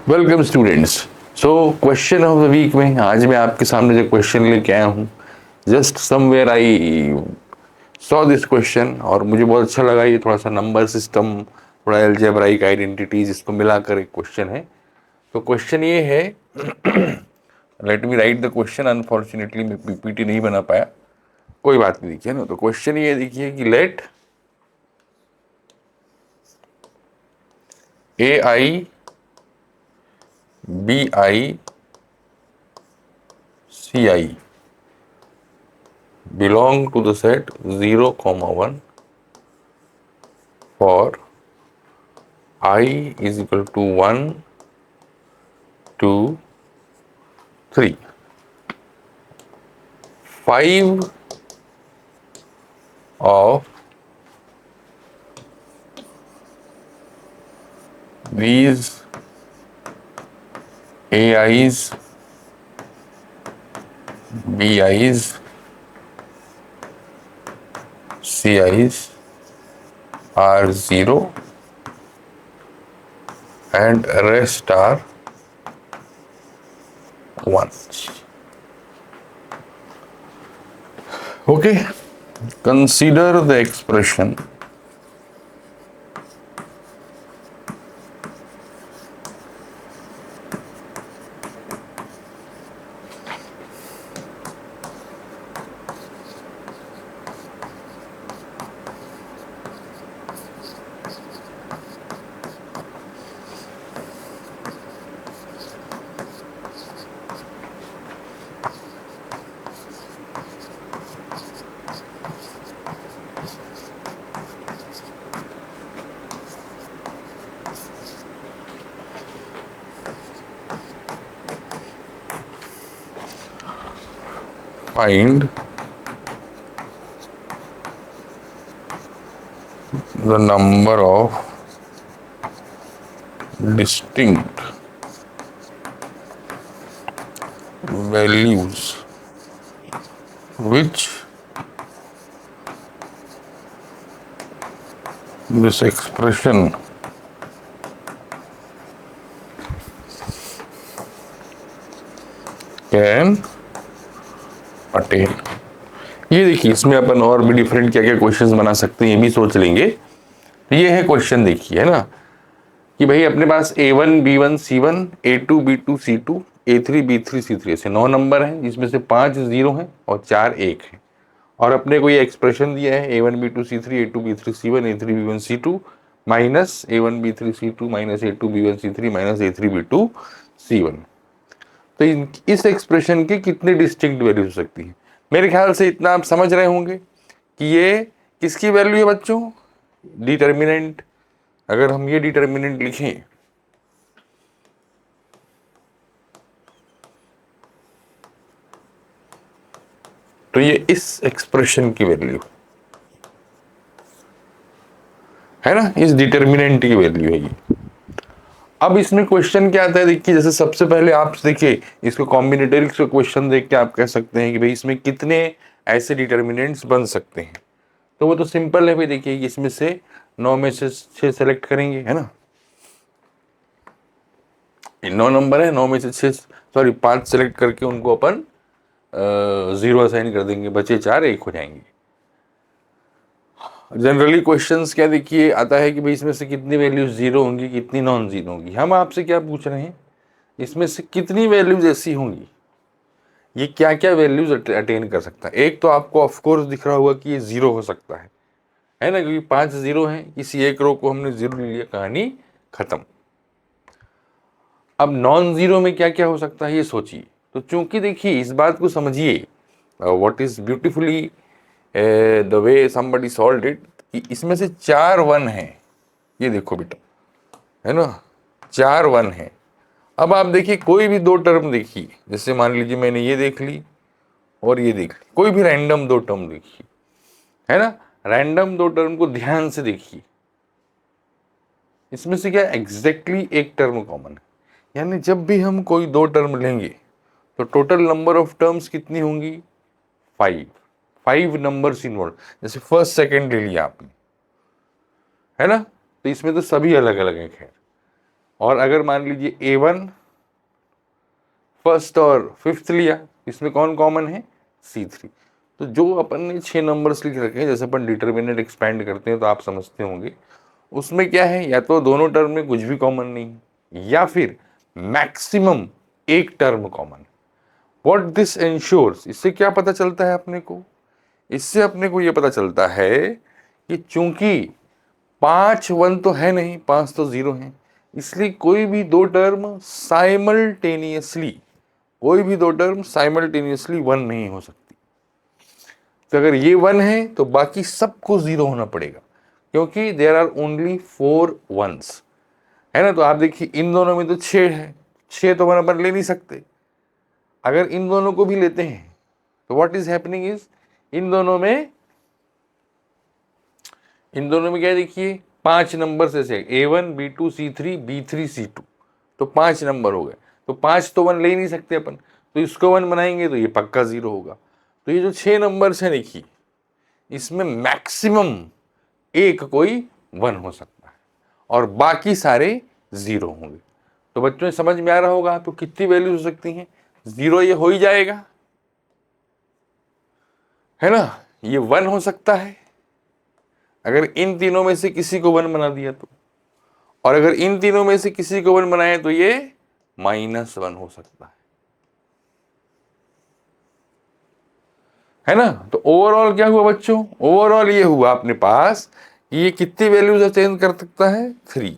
Welcome students. So question of the week में आज मैं आपके सामने जो क्वेश्चन लेके आया हूँ, just somewhere I saw this question और मुझे बहुत अच्छा लगा। ये थोड़ा सा नंबर सिस्टम, थोड़ा अलजेब्राइक आइडेंटिटीज इसको मिलाकर एक क्वेश्चन है। तो क्वेश्चन ये है, let me right the question. Unfortunately मैं पीपीटी नहीं बना पाया, कोई बात नहीं। देखिए ना, तो क्वेश्चन ये देखिए कि let A I B I C I belong to the set 0, 1 for I is equal to 1, 2, 3. 5 of these AIs, BIs, CIs are 0 and rest are 1s. Okay, consider the expression find the number of distinct values which this expression can attain। ये देखिए, इसमें अपन और भी different क्या क्या questions बना सकते हैं ये भी सोच लेंगे। तो ये है क्वेश्चन, देखिए है ना, कि भाई अपने पास A1 B1 C1 A2 B2 C2 A3 B3 C3 ऐसे 9 नंबर हैं, जिसमें से 5 0 हैं और 4 1 हैं। और अपने को ये एक्सप्रेशन दिया है A1 B2 C3 A2 B3 C1 A3 B1 C2 minus A1 B3 C2 minus A2 B1 C3 minus A3 B2 C1। तो इस एक्सप्रेशन की कितनी डिस्टिंक्ट वैल्यू हो सकती है? मेरे ख्याल से इतना आप समझ रहे होंगे कि ये किसकी वैल्यू है बच्चों, डिटर्मिनेंट। अगर हम ये डिटर्मिनेंट लिखें तो ये इस एक्सप्रेशन की वैल्यू है ना, इस डिटर्मिनेंट की वैल्यू है ये। अब इसमें क्वेश्चन क्या आता है, देखिए जैसे सबसे पहले आप देखिए इसको कॉम्बिनेटरिक्स का क्वेश्चन देख के आप कह सकते हैं कि भाई इसमें कितने ऐसे डिटर्मिनेंट्स बन सकते हैं। तो वो तो सिंपल है भाई, देखिए इसमें से 9 में से 6 सेलेक्ट करेंगे, है ना। 9 नंबर है, 9 में से 6 सॉरी 5 सेलेक्ट करके उनको अपन 0 असाइन कर देंगे, बचे 4 1 हो जाएंगे। जनरली क्वेश्चंस क्या देखिए आता है कि भाई इसमें से कितनी वैल्यूज 0 होंगी, कितनी नॉन 0 होंगी। हम आपसे क्या पूछ रहे हैं, इसमें से कितनी वैल्यूज ऐसी होंगी, ये क्या क्या वैल्यूज अटेन कर सकता है। एक तो आपको ऑफकोर्स दिख रहा होगा कि ये 0 हो सकता है ना, क्योंकि 5 0 हैं, किसी एक रो को हमने 0 ले लिया, कहानी खत्म। अब नॉन 0 में क्या क्या हो सकता है ये सोचिए। तो चूंकि देखिए इस बात को समझिए, what is beautifully the way somebody solved it, कि इसमें से 4 1 है। ये देखो बेटा, है ना, 4 1 है। अब आप देखिए कोई भी दो टर्म देखिए, जैसे मान लीजिए मैंने ये देख ली और ये देख ली, कोई भी रैंडम दो टर्म देखिए, है ना। रैंडम दो टर्म को ध्यान से देखिए, इसमें से क्या एग्जैक्टली एक टर्म कॉमन है। यानी जब भी हम कोई दो टर्म लेंगे तो टोटल नंबर ऑफ टर्म्स कितनी होंगी, 5। 5 नंबर्स इन्वॉल्व, जैसे फर्स्ट सेकेंड ले लिया आपने, है ना, तो इसमें तो सभी अलग अलग है। खैर और अगर मान लीजिए A1 फर्स्ट और फिफ्थ लिया, इसमें कौन कॉमन है, C3। तो जो अपन ने 6 नंबर्स लिख रखे हैं, जैसे अपन डिटर्मिनेंट एक्सपैंड करते हैं तो आप समझते होंगे, उसमें क्या है, या तो दोनों टर्म में कुछ भी कॉमन नहीं है, या फिर मैक्सिमम एक term common. What this ensures, इससे क्या पता चलता है अपने को, इससे अपने को यह पता चलता है कि चूंकि 5 1 तो है नहीं, 5 तो 0 है, इसलिए कोई भी दो टर्म साइमल्टेनियसली वन नहीं हो सकती। तो अगर ये 1 है तो बाकी सबको 0 होना पड़ेगा, क्योंकि देयर आर ओनली 4 1s, है ना। तो आप देखिए इन दोनों में तो 6 है, 6 तो 1 अपन ले नहीं सकते। अगर इन दोनों को भी लेते हैं तो व्हाट इज हैपनिंग इज, इन दोनों में क्या देखिए, 5 नंबर से A1 B2 C3 B3 C2, तो 5 नंबर हो गए। तो 5 तो 1 ले ही नहीं सकते अपन, तो इसको 1 बनाएंगे तो ये पक्का 0 होगा। तो ये जो 6 नंबर्स है देखिए, इसमें मैक्सिमम एक कोई 1 हो सकता है और बाकी सारे 0 होंगे। तो बच्चों समझ में आ रहा होगा आपको कितनी वैल्यू हो सकती हैं, 0 ये हो ही जाएगा, है ना। ये 1 हो सकता है अगर इन तीनों में से किसी को 1 बना दिया तो, और अगर इन तीनों में से किसी को 1 बनाए तो ये -1 हो सकता है ना। तो ओवरऑल क्या हुआ बच्चों, ओवरऑल ये हुआ अपने पास कि ये कितनी वैल्यूज चेंज कर सकता है, 3।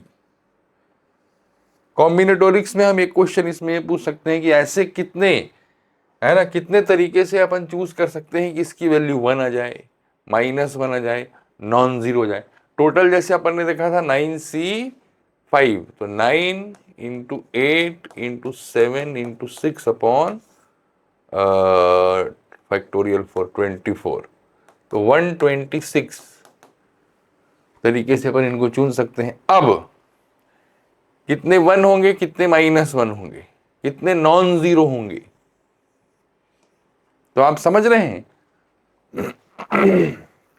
कॉम्बिनेटोरिक्स में हम एक क्वेश्चन इसमें ये पूछ सकते हैं कि ऐसे कितने, है ना, कितने तरीके से अपन चूज कर सकते हैं कि इसकी वैल्यू 1 आ जाए, -1 आ जाए, नॉन जीरो हो जाए। टोटल जैसे अपन ने देखा था 9C5, तो 9 × 8 × 7 × 6 अपॉन फैक्टोरियल 24, तो 126 तरीके से अपन इनको चुन सकते हैं। अब कितने 1 होंगे, कितने -1 होंगे, कितने नॉन जीरो होंगे, तो आप समझ रहे हैं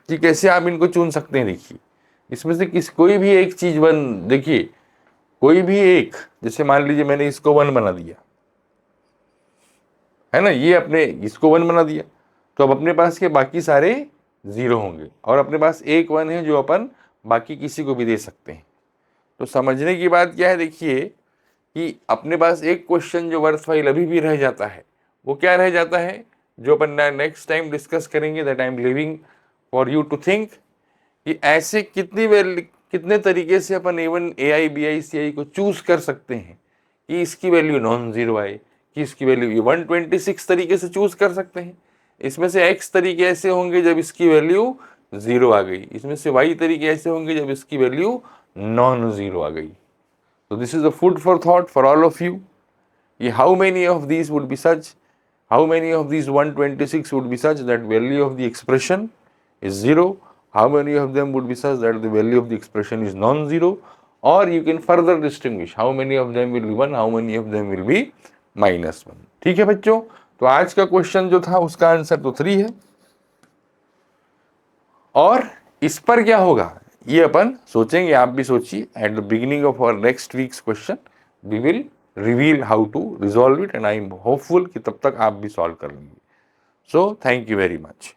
कि कैसे आप इनको चुन सकते हैं। देखिए इसमें से कोई भी एक चीज 1, देखिए कोई भी एक, जैसे मान लीजिए मैंने इसको 1 बना दिया, है ना, ये अपने इसको 1 बना दिया, तो अब अपने पास के बाकी सारे 0 होंगे, और अपने पास एक 1 है जो अपन बाकी किसी को भी दे सकते हैं। तो समझने की बात क्या है, देखिए कि अपने पास एक क्वेश्चन जो वर्थवाइल अभी भी रह जाता है, वो क्या रह जाता है, जो अपन नेक्स्ट टाइम डिस्कस करेंगे, that I am leaving for you to think, कि ऐसे कितने तरीके से अपन A1 AI BI CI को चूज कर सकते हैं कि इसकी वैल्यू नॉन जीरो आए, कि इसकी वैल्यू 126 तरीके से चूज कर सकते हैं। इसमें से X तरीके ऐसे होंगे जब इसकी वैल्यू 0 आ गई, इसमें से Y तरीके ऐसे होंगे जब इसकी वैल्यू नॉन जीरो आ गई। So this is a food for thought for all of you. How many of these would be such? How many of these 126 would be such that value of the expression is 0? How many of them would be such that the value of the expression is non-zero? Or you can further distinguish how many of them will be 1, how many of them will be -1. ठीक है बच्चों, तो आज का question जो था उसका answer तो 3 है, और इस पर क्या होगा ये अपन सोचेंगे, आप भी सोचिए। At the beginning of our next week's question we will reveal how to resolve it, and I am hopeful कि तब तक आप भी सॉल्व कर लेंगे। So thank you very much.